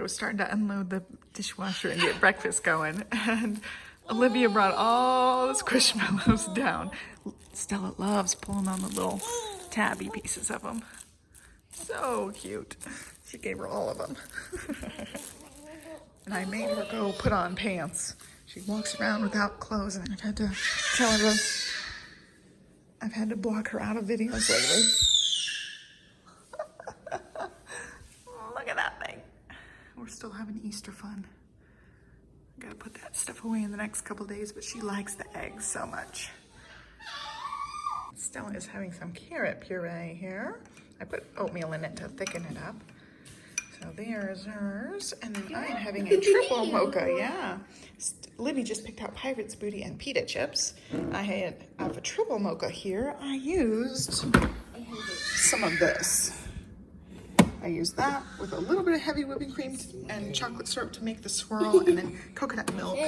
was starting to unload the dishwasher and get breakfast going, and Olivia brought all the squishmallows down. Stella loves pulling on the little tabby pieces of them. So cute. She gave her all of them. And I made her go put on pants. She walks around without clothes, and I've had to tell her I've had to block her out of videos lately. Look at that thing. We're still having Easter fun. I gotta put that stuff away in the next couple days, but she likes the eggs so much. Stella is having some carrot puree here. I put oatmeal in it to thicken it up. So there's hers. And then I am having a triple mocha, yeah. Olivia just picked out Pirate's Booty and pita chips. I had out of a triple mocha here, I used some of this. I used that with a little bit of heavy whipping cream and chocolate syrup to make the swirl, and then coconut milk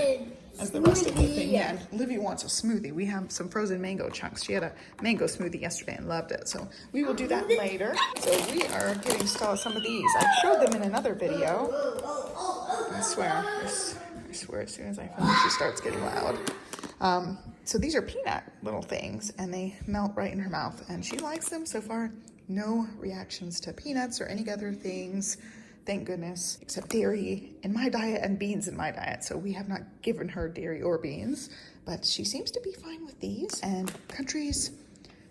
as the rest of the thing. Yeah, and Olivia wants a smoothie. We have some frozen mango chunks. She had a mango smoothie yesterday and loved it, so we will do that later. So we are giving Stella some of these. I showed them in another video. I swear as soon as I finish, she starts getting loud. So these are peanut little things, and they melt right in her mouth, and she likes them so far. No reactions to peanuts or any other things, thank goodness, except dairy in my diet and beans in my diet. So we have not given her dairy or beans, but she seems to be fine with these. And countries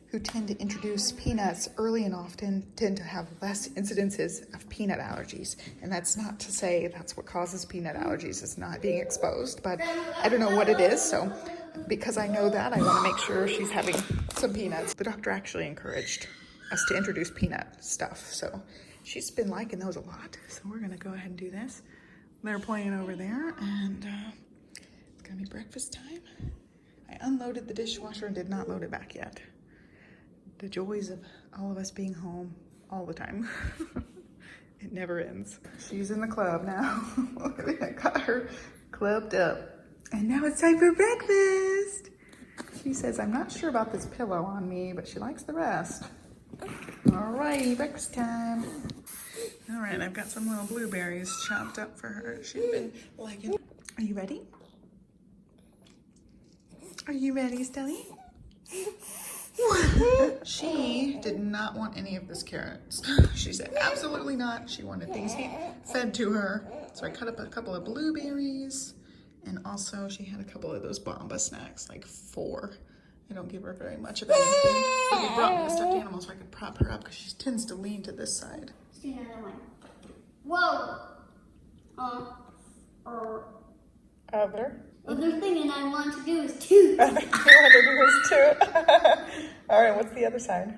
who tend to introduce peanuts early and often tend to have less incidences of peanut allergies. And that's not to say that's what causes peanut allergies, it's not being exposed, but I don't know what it is. So because I know that, I want to make sure she's having some peanuts. The doctor actually encouraged us to introduce peanut stuff, so she's been liking those a lot. So we're gonna go ahead and do this. They're playing over there, and it's gonna be breakfast time. I unloaded the dishwasher and did not load it back yet. The joys of all of us being home all the time. It never ends. She's in the club now. Look at that, got her clubbed up. And now it's time for breakfast. She says, I'm not sure about this pillow on me, but she likes the rest. Alrighty, breakfast time. All right, I've got some little blueberries chopped up for her. She's been liking. Are you ready? Are you ready, Stelly? She did not want any of this carrots. She said absolutely not. She wanted things fed to her. So I cut up a couple of blueberries, and also she had a couple of those Bomba snacks, like 4. I don't give her very much of anything. They brought me a stuffed animal so I could prop her up because she tends to lean to this side. Let's do another one. Whoa! Other thing and I want to do is 2. You want to do this too? All right, what's the other side?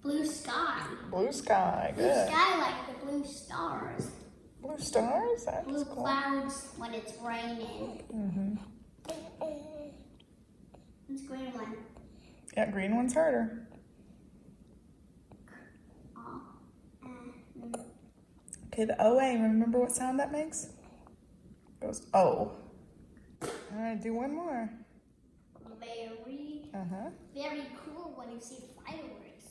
Blue sky. Blue sky, good. Blue sky like the blue stars. Blue stars? That's blue cool. Clouds when it's raining. Mm-hmm. This green one. Yeah, green one's harder. Okay, the OA, remember what sound that makes? Goes O. All right, do one more. Very cool when you see fireworks.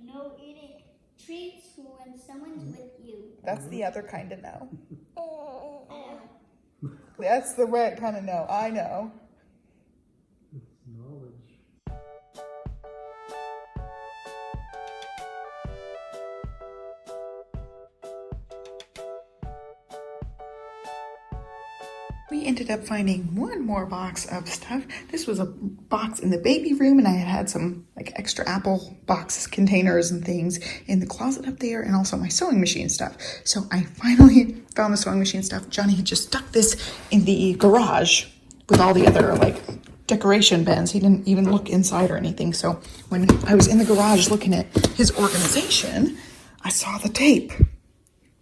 No eating treats when someone's with you. That's the other kind of no. That's the right kind of no, I know. We ended up finding one more box of stuff. This was a box in the baby room, and I had some like extra apple box containers and things in the closet up there, and also my sewing machine stuff. So I finally found the sewing machine stuff. Johnny had just stuck this in the garage with all the other like decoration bins. He didn't even look inside or anything. So when I was in the garage looking at his organization, I saw the tape.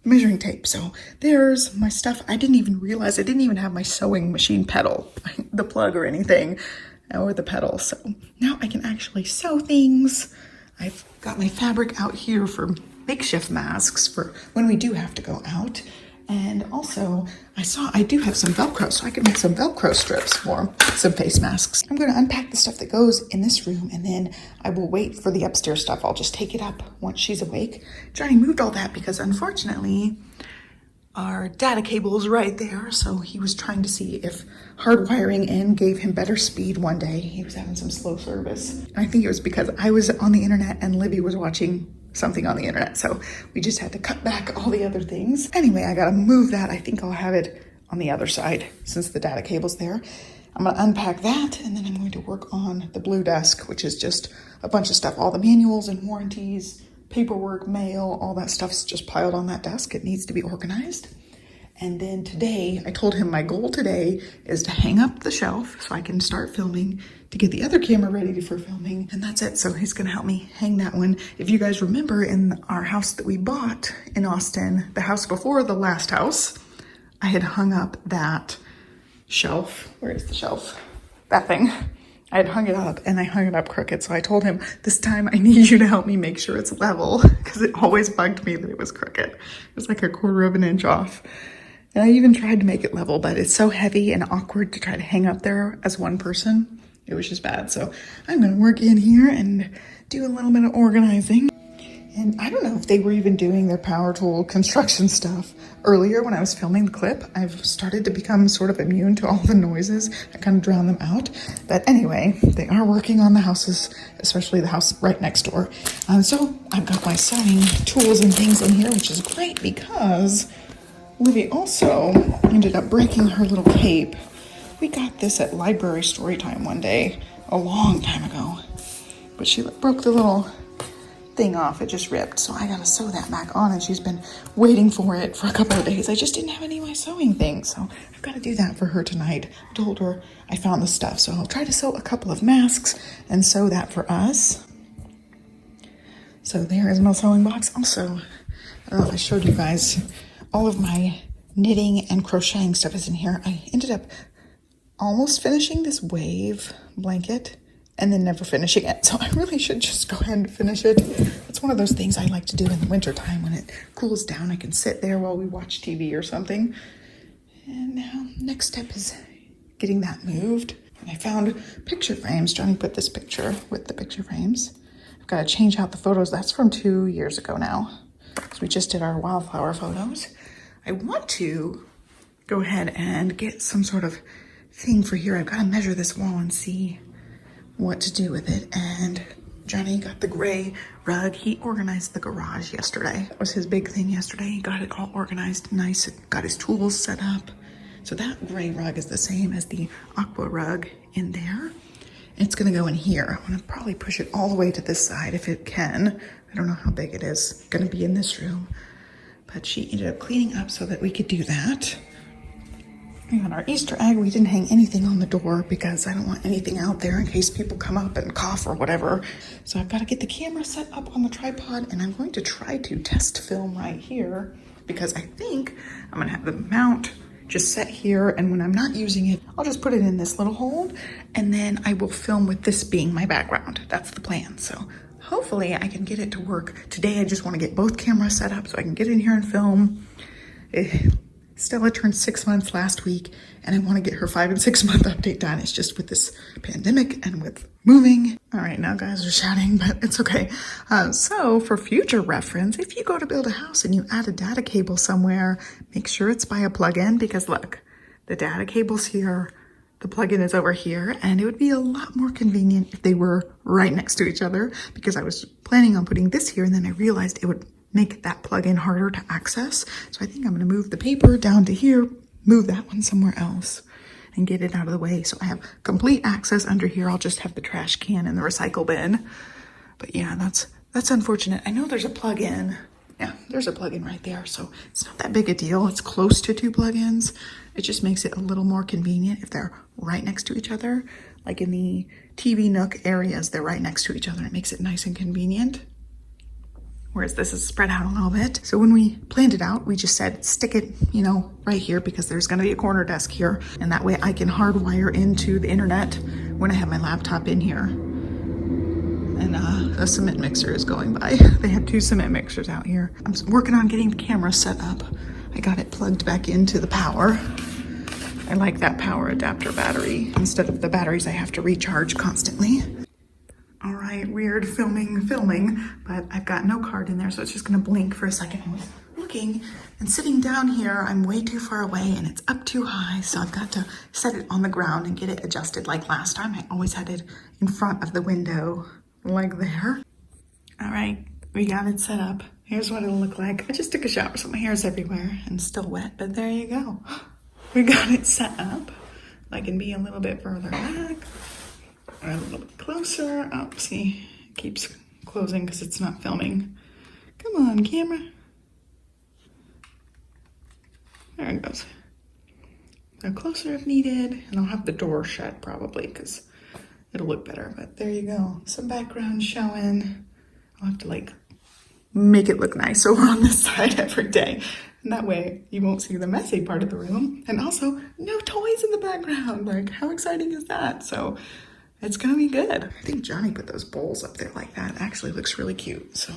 Measuring tape. So there's my stuff. I didn't even realize I didn't even have my sewing machine pedal, the plug or anything, or the pedal. So now I can actually sew things. I've got my fabric out here for makeshift masks for when we do have to go out. And also I do have some Velcro, so I can make some Velcro strips for some face masks. I'm going to unpack the stuff that goes in this room, and then I will wait for the upstairs stuff. I'll just take it up once she's awake. Johnny moved all that because unfortunately our data cables right there. So he was trying to see if hardwiring in gave him better speed one day. He was having some slow service. And I think it was because I was on the internet and Libby was watching something on the internet. So we just had to cut back all the other things. Anyway, I gotta move that. I think I'll have it on the other side since the data cable's there. I'm gonna unpack that and then I'm going to work on the blue desk, which is just a bunch of stuff, all the manuals and warranties, paperwork, mail, all that stuff's just piled on that desk. It needs to be organized. And then today, I told him my goal today is to hang up the shelf so I can start filming, to get the other camera ready for filming, and that's it. So he's gonna help me hang that one. If you guys remember in our house that we bought in Austin, the house before the last house, I had hung up that shelf. Where is the shelf? That thing. I had hung it up and I hung it up crooked. So I told him, this time I need you to help me make sure it's level, because it always bugged me that it was crooked. It was like 1/4 of an inch off. And I even tried to make it level, but it's so heavy and awkward to try to hang up there as one person. It was just bad. So I'm gonna work in here and do a little bit of organizing. And I don't know if they were even doing their power tool construction stuff earlier when I was filming the clip. I've started to become sort of immune to all the noises. I kind of drown them out. But anyway, they are working on the houses, especially the house right next door. So I've got my sewing tools and things in here, which is great because Olivia also ended up breaking her little cape. We got this at library story time one day, a long time ago. But she broke the little thing off. It just ripped, so I gotta sew that back on, and she's been waiting for it for a couple of days. I just didn't have any of my sewing things, so I've got to do that for her tonight. I told her I found the stuff, so I'll try to sew a couple of masks and sew that for us. So there is my sewing box. Also, I don't know if I showed you guys, all of my knitting and crocheting stuff is in here. I ended up almost finishing this wave blanket and then never finishing it. So I really should just go ahead and finish it. It's one of those things I like to do in the winter time when it cools down. I can sit there while we watch TV or something. And now next step is getting that moved. And I found picture frames. Johnny put this picture with the picture frames. I've got to change out the photos. That's from 2 years ago now. So we just did our wildflower photos. I want to go ahead and get some sort of thing for here. I've got to measure this wall and see what to do with it. And Johnny got the gray rug. He organized the garage yesterday. That was his big thing yesterday. He got it all organized nice, got his tools set up. So that gray rug is the same as the aqua rug in there. It's gonna go in here. I'm gonna probably push it all the way to this side if it can. I don't know how big it is. It's gonna be in this room. But she ended up cleaning up so that we could do that. And on our Easter egg, we didn't hang anything on the door because I don't want anything out there in case people come up and cough or whatever. So I've got to get the camera set up on the tripod, and I'm going to try to test film right here because I think I'm going to have the mount just set here, and when I'm not using it, I'll just put it in this little hole, and then I will film with this being my background. That's the plan. So hopefully I can get it to work. Today I just want to get both cameras set up so I can get in here and film. Stella turned 6 months last week, and I want to get her 5 and 6 month update done. It's just with this pandemic and with moving. All right, now guys are shouting, but it's okay. So for future reference, if you go to build a house and you add a data cable somewhere, make sure it's by a plug-in, because look, the data cable's here, the plug-in is over here, and it would be a lot more convenient if they were right next to each other, because I was planning on putting this here, and then I realized it would make that plug-in harder to access. So I think I'm going to move the paper down to here, move that one somewhere else, and get it out of the way. So I have complete access under here. I'll just have the trash can and the recycle bin. But yeah, that's unfortunate. I know there's a plug-in. Yeah, there's a plug-in right there. So it's not that big a deal. It's close to 2 plug-ins. It just makes it a little more convenient if they're right next to each other. Like in the TV nook areas, they're right next to each other. It makes it nice and convenient. Whereas this is spread out a little bit. So when we planned it out, we just said, stick it, right here, because there's gonna be a corner desk here. And that way I can hardwire into the internet when I have my laptop in here. And a cement mixer is going by. They had 2 cement mixers out here. I'm working on getting the camera set up. I got it plugged back into the power. I like that power adapter battery instead of the batteries I have to recharge constantly. All right, weird filming, but I've got no card in there, so it's just gonna blink for a second. I was working and sitting down here, I'm way too far away and it's up too high. So I've got to set it on the ground and get it adjusted like last time. I always had it in front of the window like there. All right, we got it set up. Here's what it'll look like. I just took a shower, so my hair's everywhere and still wet, but there you go. We got it set up. I can be a little bit further back or a little bit closer. Oh, see, it keeps closing because it's not filming. Come on, camera. There it goes. Go closer if needed, and I'll have the door shut probably because it'll look better, but there you go. Some background showing. I'll have to like make it look nice over on this side every day. And that way you won't see the messy part of the room. And also no toys in the background. Like how exciting is that? So it's gonna be good. I think Johnny put those bowls up there like that. It actually looks really cute. So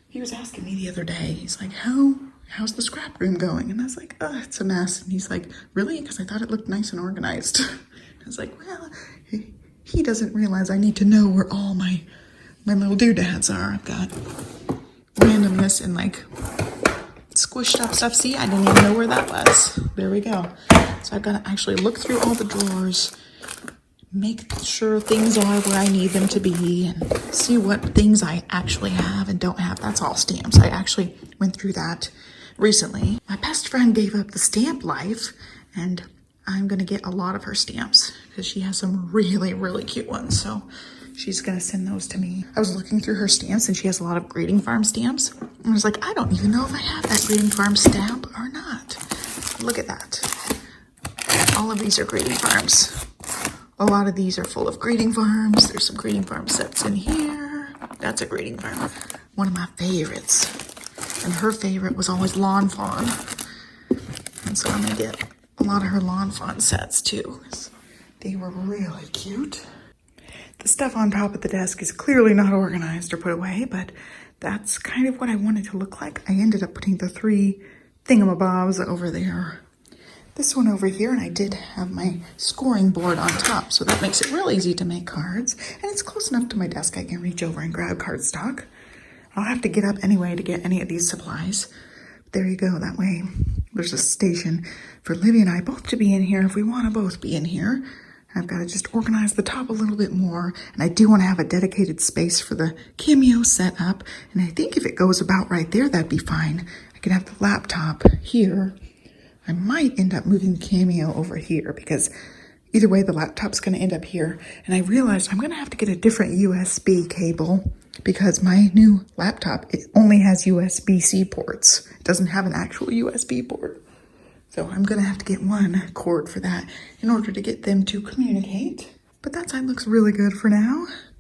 he was asking me the other day, he's like, how's the scrap room going? And I was like, oh, it's a mess. And he's like, really? Because I thought it looked nice and organized. I was like, well, he doesn't realize I need to know where all my little doodads are. I've got randomness and like squished up stuff. See, I didn't even know where that was. There we go. So I've got to actually look through all the drawers, make sure things are where I need them to be, and see what things I actually have and don't have. That's all stamps. I actually went through that recently. My best friend gave up the stamp life, and I'm going to get a lot of her stamps because she has some really, really cute ones. So she's going to send those to me. I was looking through her stamps and she has a lot of Greeting Farm stamps. And I was like, I don't even know if I have that Greeting Farm stamp or not. Look at that. All of these are Greeting Farms. A lot of these are full of Greeting Farms. There's some Greeting Farm sets in here. That's a Greeting Farm. One of my favorites. And her favorite was always Lawn Fawn. And so I'm going to get a lot of her Lawn Fawn sets too. They were really cute. The stuff on top of the desk is clearly not organized or put away, but that's kind of what I wanted to look like. I ended up putting the 3 thingamabobs over there. This one over here, and I did have my scoring board on top, so that makes it real easy to make cards. And it's close enough to my desk I can reach over and grab cardstock. I'll have to get up anyway to get any of these supplies. There you go, that way there's a station for Olivia and I both to be in here if we want to both be in here. I've got to just organize the top a little bit more, and I do want to have a dedicated space for the Cameo set up, and I think if it goes about right there, that'd be fine. I can have the laptop here. I might end up moving the Cameo over here because either way, the laptop's going to end up here, and I realized I'm going to have to get a different USB cable because my new laptop, it only has USB-C ports. It doesn't have an actual USB port. So I'm going to have to get one cord for that in order to get them to communicate. But that side looks really good for now.